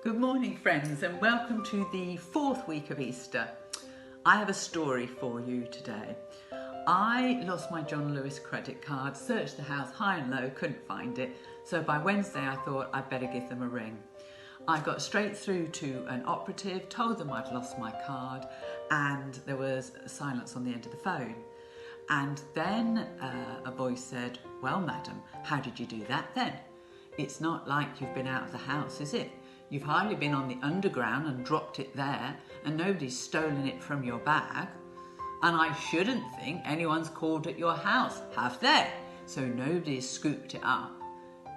Good morning, friends, and welcome to the fourth week of Easter. I have a story for you today. I lost my John Lewis credit card, searched the house high and low, couldn't find it, so by Wednesday I thought I'd better give them a ring. I got straight through to an operative, told them I'd lost my card, and there was silence on the end of the phone. And then a voice said, "Well, madam, how did you do that then? It's not like you've been out of the house, is it? You've hardly been on the underground and dropped it there, and nobody's stolen it from your bag. And I shouldn't think anyone's called at your house, have they? So nobody's scooped it up.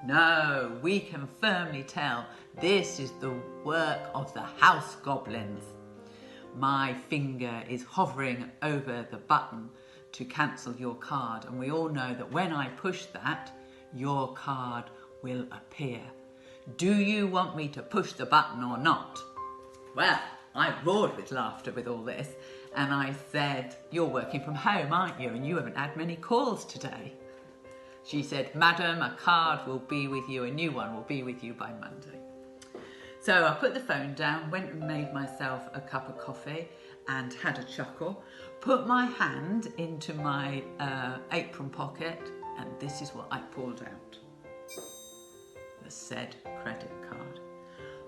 No, we can firmly tell this is the work of the house goblins." My finger is hovering over the button to cancel your card, and we all know that when I push that, your card will appear. Do you want me to push the button or not? Well, I roared with laughter with all this, and I said, "You're working from home, aren't you? And you haven't had many calls today." She said, "Madam, a card will be with you, a new one will be with you by Monday." So I put the phone down, went and made myself a cup of coffee and had a chuckle, put my hand into my apron pocket, and this is what I pulled out. The said credit card.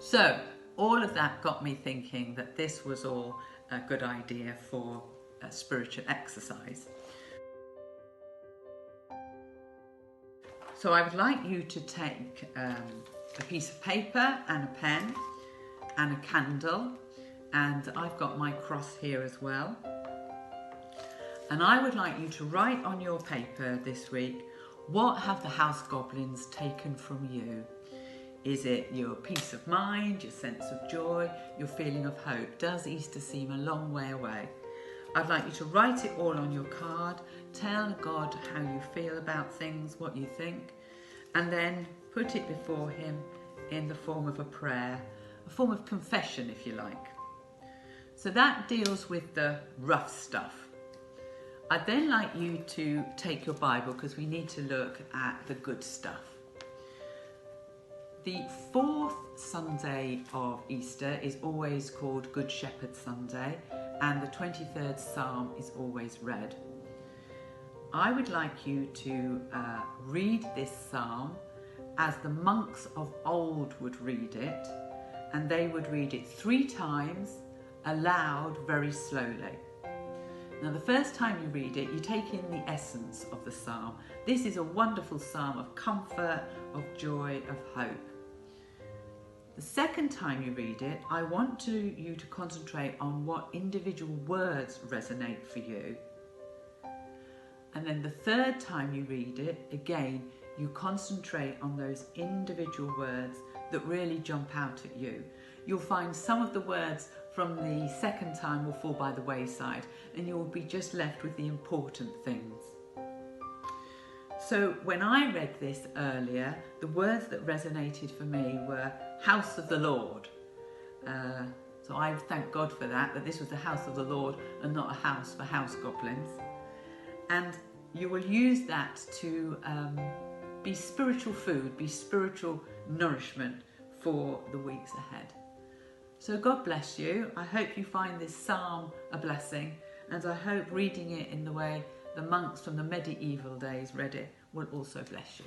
So all of that got me thinking that this was all a good idea for a spiritual exercise. So I would like you to take a piece of paper and a pen and a candle, and I've got my cross here as well. And I would like you to write on your paper this week, what have the house goblins taken from you? Is it your peace of mind, your sense of joy, your feeling of hope? Does Easter seem a long way away? I'd like you to write it all on your card, tell God how you feel about things, what you think, and then put it before Him in the form of a prayer, a form of confession if you like. So that deals with the rough stuff. I'd then like you to take your Bible because we need to look at the good stuff. The fourth Sunday of Easter is always called Good Shepherd Sunday, and the 23rd Psalm is always read. I would like you to read this psalm as the monks of old would read it, and they would read it 3 times aloud very slowly. Now, the first time you read it, you take in the essence of the psalm. This is a wonderful psalm of comfort, of joy, of hope. The second time you read it, I want you to concentrate on what individual words resonate for you. And then the third time you read it, again, you concentrate on those individual words that really jump out at you. You'll find some of the words from the second time will fall by the wayside, and you'll be just left with the important things. So when I read this earlier, the words that resonated for me were house of the Lord. So I thank God for that this was the house of the Lord and not a house for house goblins. And you will use that to be spiritual food, be spiritual nourishment for the weeks ahead. So God bless you. I hope you find this psalm a blessing, and I hope reading it in the way the monks from the medieval days read it will also bless you.